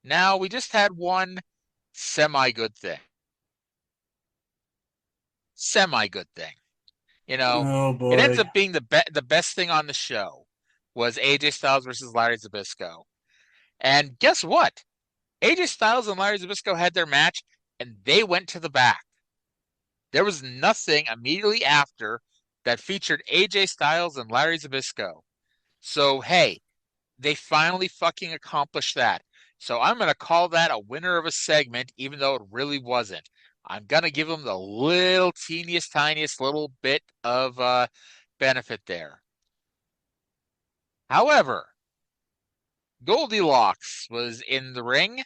Now we just had one semi-good thing. Semi-good thing. You know, Oh it ends boy. up being the best thing on the show was AJ Styles versus Larry Zbyszko. And guess what? AJ Styles and Larry Zbyszko had their match and they went to the back. There was nothing immediately after that featured AJ Styles and Larry Zbyszko. So, hey, they finally fucking accomplished that. So I'm going to call that a winner of a segment, even though it really wasn't. I'm going to give them the little teeniest, tiniest little bit of benefit there. However, Goldylocks was in the ring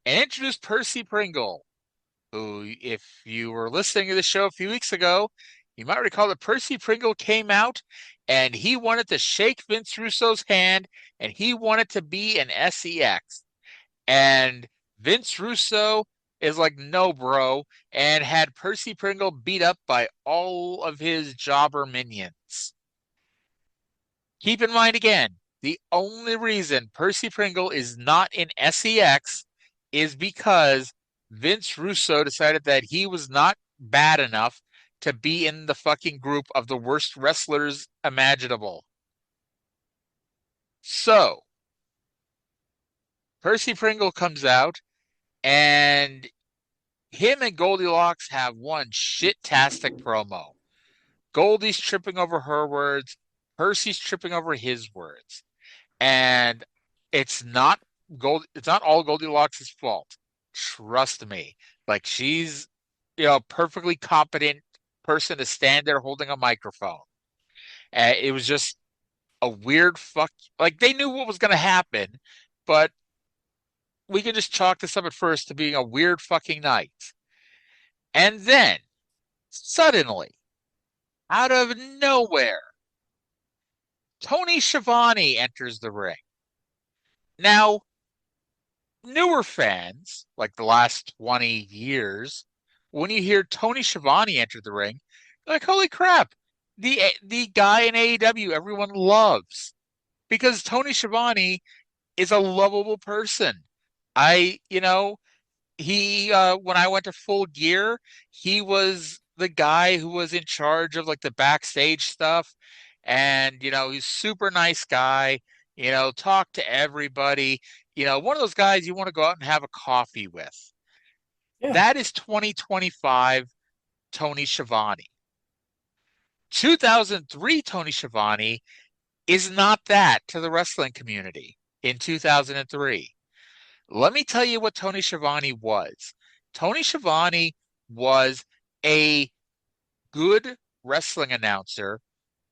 and introduced Percy Pringle, who, if you were listening to the show a few weeks ago, you might recall that Percy Pringle came out and he wanted to shake Vince Russo's hand and he wanted to be an SEX. And Vince Russo is like, no, bro, and had Percy Pringle beat up by all of his jobber minions. Keep in mind again, the only reason Percy Pringle is not in SEX is because Vince Russo decided that he was not bad enough to be in the fucking group of the worst wrestlers imaginable. So, Percy Pringle comes out, and him and Goldylocks have one shit-tastic promo. Goldie's tripping over her words, Percy's tripping over his words. And it's not all Goldilocks' fault. Trust me. Like she's perfectly competent person to stand there holding a microphone. It was just a weird fuck like they knew what was gonna happen, but we could just chalk this up at first to being a weird fucking night. And then suddenly, out of nowhere, Tony Schiavone enters the ring. Now, newer fans, like the last 20 years, when you hear Tony Schiavone enter the ring, you're like, holy crap, the guy in AEW everyone loves. Because Tony Schiavone is a lovable person. I, you know, he when I went to Full Gear, he was the guy who was in charge of like the backstage stuff. And, he's super nice guy, talk to everybody, one of those guys you want to go out and have a coffee with. Yeah. That is 2025 Tony Schiavone. 2003 Tony Schiavone is not that to the wrestling community in 2003. Let me tell you what Tony Schiavone was. Tony Schiavone was a good wrestling announcer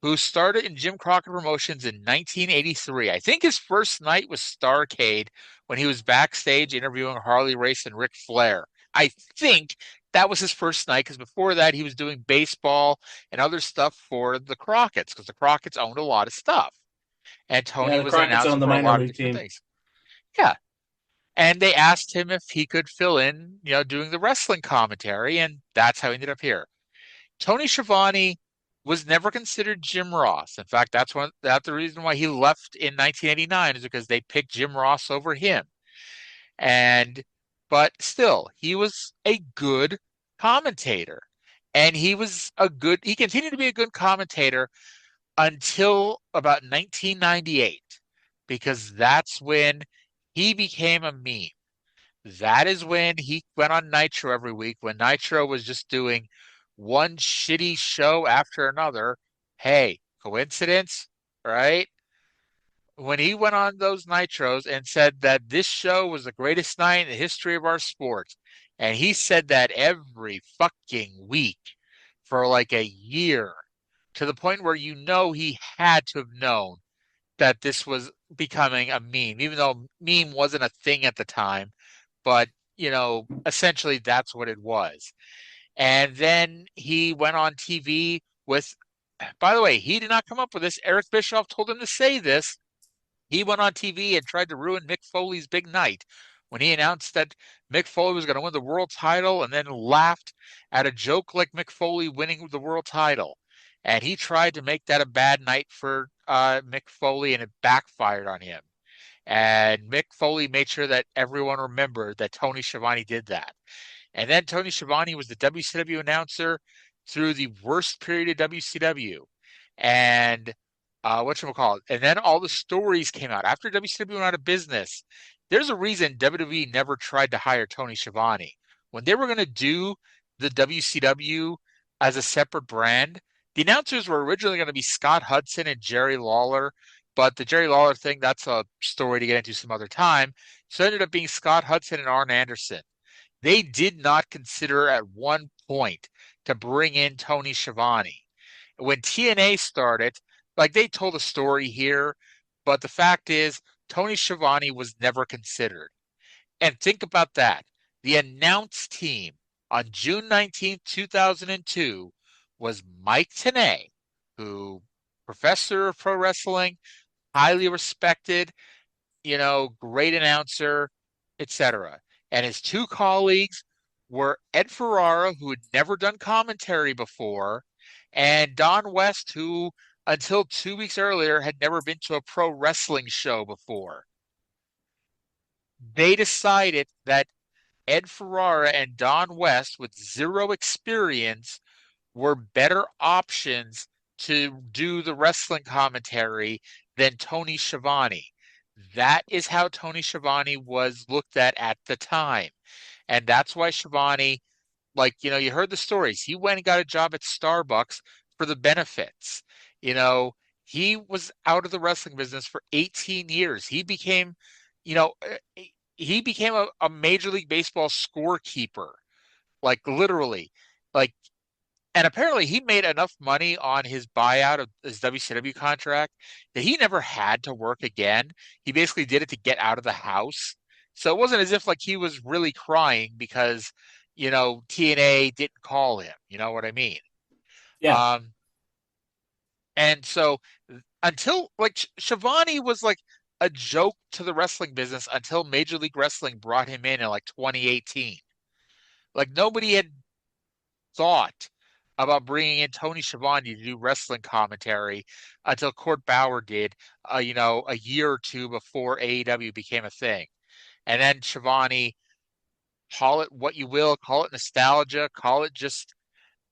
who started in Jim Crockett Promotions in 1983. I think his first night was Starcade when he was backstage interviewing Harley Race and Ric Flair. I think that was his first night because before that he was doing baseball and other stuff for the Crockett's because the Crockett's owned a lot of stuff. And Yeah, Tony the was an Crockett's announcer on the for a minor lot of league different team. things. Yeah. And they asked him if he could fill in, doing the wrestling commentary, and that's how he ended up here. Tony Schiavone was never considered Jim Ross. In fact, that's the reason why he left in 1989 is because they picked Jim Ross over him. And but still, he was a good commentator. And he continued to be a good commentator until about 1998 because that's when he became a meme. That is when he went on Nitro every week when Nitro was just doing one shitty show after another. Hey, coincidence, right? When he went on those Nitros and said that this show was the greatest night in the history of our sport, and he said that every fucking week for like a year to the point where he had to have known that this was becoming a meme, even though meme wasn't a thing at the time. But, essentially that's what it was. And then he went on TV with, by the way, he did not come up with this. Eric Bischoff told him to say this. He went on TV and tried to ruin Mick Foley's big night when he announced that Mick Foley was going to win the world title and then laughed at a joke like Mick Foley winning the world title. And he tried to make that a bad night for Mick Foley and it backfired on him. And Mick Foley made sure that everyone remembered that Tony Schiavone did that. And then Tony Schiavone was the WCW announcer through the worst period of WCW. And whatchamacallit. And then all the stories came out. After WCW went out of business, there's a reason WWE never tried to hire Tony Schiavone. When they were going to do the WCW as a separate brand, the announcers were originally going to be Scott Hudson and Jerry Lawler, but the Jerry Lawler thing, that's a story to get into some other time. So it ended up being Scott Hudson and Arn Anderson. They did not consider at one point to bring in Tony Schiavone. When TNA started, like they told a story here, but the fact is, Tony Schiavone was never considered. And think about that. The announce team on June 19th, 2002 was Mike Tenay, who professor of pro wrestling, highly respected, great announcer, etc. And his two colleagues were Ed Ferrara, who had never done commentary before, and Don West, who until 2 weeks earlier had never been to a pro wrestling show before. They decided that Ed Ferrara and Don West, with zero experience, were better options to do the wrestling commentary than Tony Schiavone. That is how Tony Schiavone was looked at the time. And that's why Schiavone, you heard the stories. He went and got a job at Starbucks for the benefits. You know, he was out of the wrestling business for 18 years. You know, he became a Major League Baseball scorekeeper, like literally. Like and apparently he made enough money on his buyout of his WCW contract that he never had to work again. He basically did it to get out of the house. So it wasn't as if like he was really crying because, TNA didn't call him. You know what I mean? Yeah. Um, and so until like Schiavone was like a joke to the wrestling business until Major League Wrestling brought him in like 2018. Like nobody had thought about bringing in Tony Schiavone to do wrestling commentary until Court Bauer did, a year or two before AEW became a thing. And then Schiavone, call it what you will, call it nostalgia, call it just,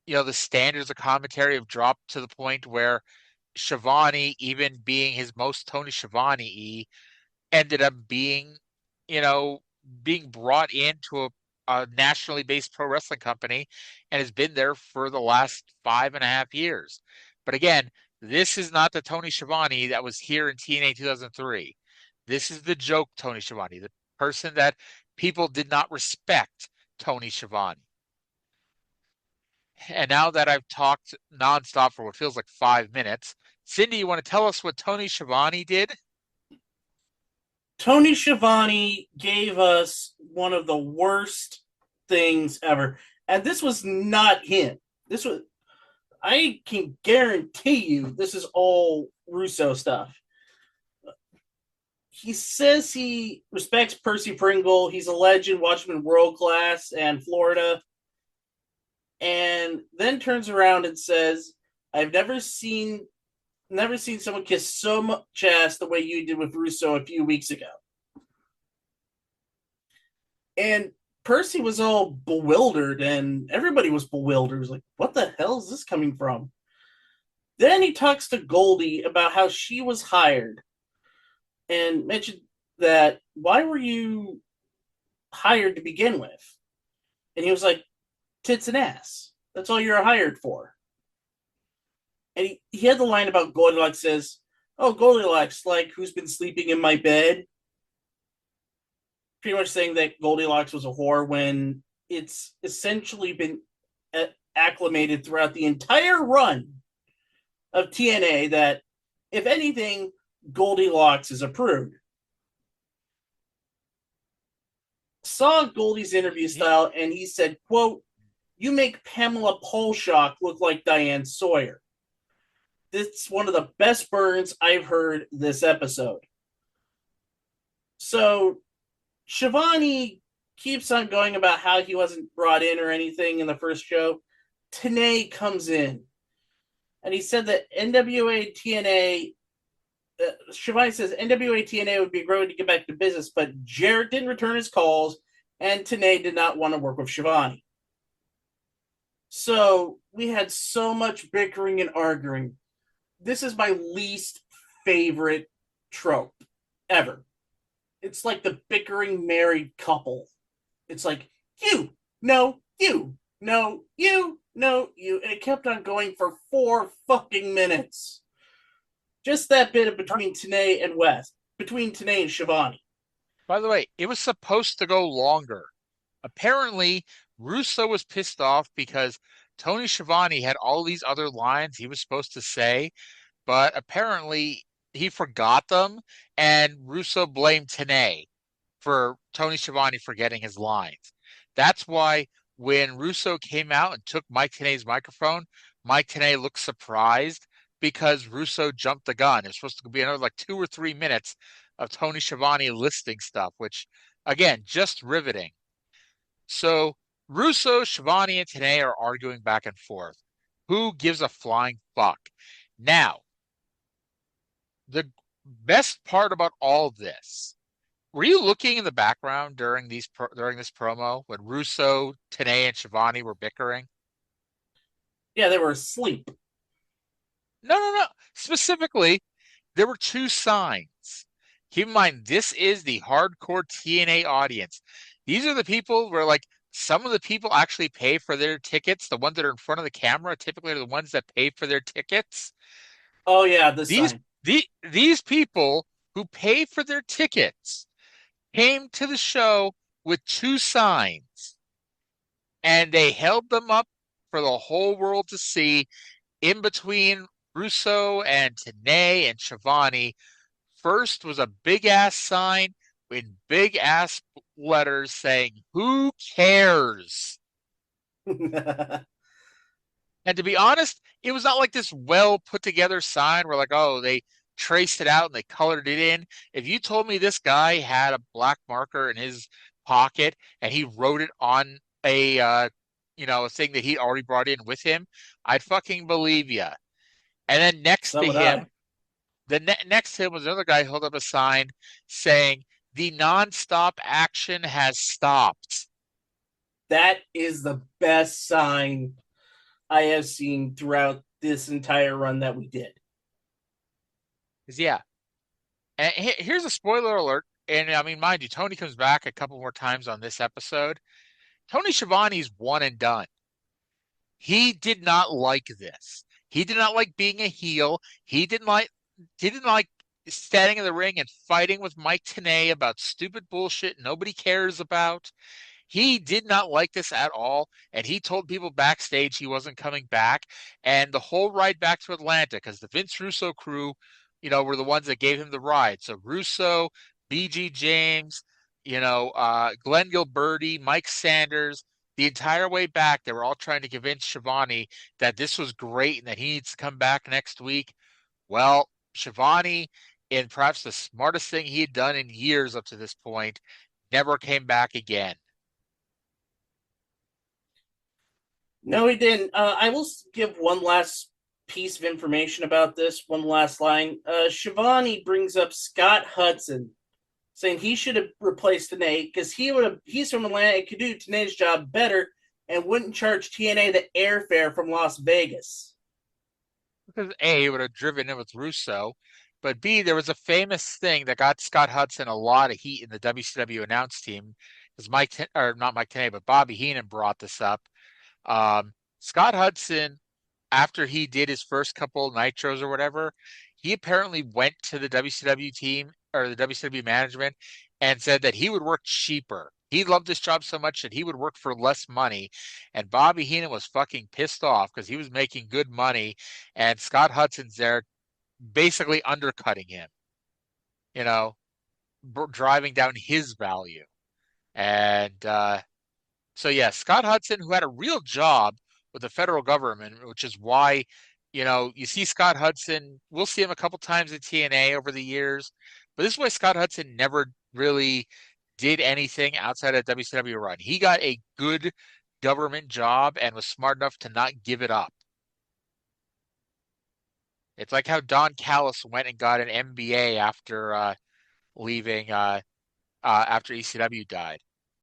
the standards of commentary have dropped to the point where Schiavone, even being his most Tony Schiavone ended up you know, being brought into a nationally based pro wrestling company and has been there for the last 5.5 years. But again, this is not the Tony Schiavone that was here in TNA 2003. This is the joke Tony Schiavone, the person that people did not respect Tony Schiavone. And now that I've talked nonstop for what feels like 5 minutes, Cyndi, you want to tell us what Tony Schiavone did? Tony Schiavone gave us one of the worst things ever. And this was not him. This was, I can guarantee you, this is all Russo stuff. He says he respects Percy Pringle. He's a legend, watched him in World Class and Florida. And then turns around and says, I've never seen someone kiss so much ass the way you did with Russo a few weeks ago. And Percy was all bewildered, and everybody was bewildered. It was like, what the hell is this coming from? Then he talks to Goldie about how she was hired and mentioned that, why were you hired to begin with? And he was like, tits and ass. That's all you're hired for. And he had the line about Goldylocks says, oh, Goldylocks, like, who's been sleeping in my bed? Pretty much saying that Goldylocks was a whore when it's essentially been acclimated throughout the entire run of TNA that, if anything, Goldylocks is approved. Saw Goldie's interview style, and he said, quote, you make Pamela Paulshock look like Diane Sawyer. This is one of the best burns I've heard this episode. So Schiavone keeps on going about how he wasn't brought in or anything in the first show. Tenay comes in, and he said that NWA and TNA Schiavone says NWA TNA would be growing to get back to business, but Jarrett didn't return his calls, and Tenay did not want to work with Schiavone. So we had so much bickering and arguing. This is my least favorite trope ever. It's like the bickering married couple. It's like, you, no, you, no, you, no, you. And it kept on going for 4 fucking minutes. Just that bit of between Tenay and West, between Tenay and Shivani. By the way, it was supposed to go longer. Apparently, Russo was pissed off because Tony Schiavone had all these other lines he was supposed to say, but apparently he forgot them, and Russo blamed Tenay for Tony Schiavone forgetting his lines. That's why when Russo came out and took Mike Tenay's microphone, Mike Tenay looked surprised because Russo jumped the gun. It was supposed to be another like 2 or 3 minutes of Tony Schiavone listing stuff, which again, just riveting. So Russo, Schiavone, and Tenay are arguing back and forth. Who gives a flying fuck? Now, the best part about all of this, were you looking in the background during during this promo when Russo, Tenay, and Schiavone were bickering? Yeah, they were asleep. No, no, no. Specifically, there were two signs. Keep in mind, this is the hardcore TNA audience. These are the people where, like, some of the people actually pay for their tickets. The ones that are in front of the camera typically are the ones that pay for their tickets. Oh yeah, this These sign. these people who pay for their tickets came to the show with two signs, and they held them up for the whole world to see. In between Russo and Tenay and Schiavone, first was a big ass sign in big ass letters saying, "Who cares?" And to be honest, it was not like this well put together sign where, like, oh, they traced it out and they colored it in. If you told me this guy had a black marker in his pocket and he wrote it on a thing that he already brought in with him, I'd fucking believe you. And then next So to would I. him, next to him was another guy who held up a sign saying, "The nonstop action has stopped." That is the best sign I have seen throughout this entire run that we did. 'Cause, yeah, and here's a spoiler alert. And I mean, mind you, Tony comes back a couple more times on this episode. Tony Schiavone's one and done. He did not like this. He did not like being a heel. He didn't like standing in the ring and fighting with Mike Tenay about stupid bullshit nobody cares about. He did not like this at all, and he told people backstage he wasn't coming back. And the whole ride back to Atlanta, because the Vince Russo crew, were the ones that gave him the ride. So Russo, BG James, Glenn Gilberti, Mike Sanders, the entire way back, they were all trying to convince Schiavone that this was great and that he needs to come back next week. Well, Schiavone, in perhaps the smartest thing he had done in years up to this point, never came back again. No, he didn't. I will give one last piece of information about this. One last line. Shivani brings up Scott Hudson, saying he should have replaced Tenay because he's from Atlanta and could do Tenay's job better and wouldn't charge TNA the airfare from Las Vegas. Because A, he would have driven in with Russo, but B, there was a famous thing that got Scott Hudson a lot of heat in the WCW announce team. Because or not Mike Tenay, but Bobby Heenan brought this up. Scott Hudson, after he did his first couple nitros or whatever, he apparently went to the WCW team or the WCW management and said that he would work cheaper. He loved this job so much that he would work for less money. And Bobby Heenan was fucking pissed off because he was making good money. And Scott Hudson's there basically undercutting him, you know, driving down his value. And so yeah, Scott Hudson, who had a real job with the federal government, which is why, you see Scott Hudson, we'll see him a couple times at TNA over the years, but this is why Scott Hudson never really did anything outside of WCW run. He got a good government job and was smart enough to not give it up. It's like how Don Callis went and got an MBA after leaving after ECW died.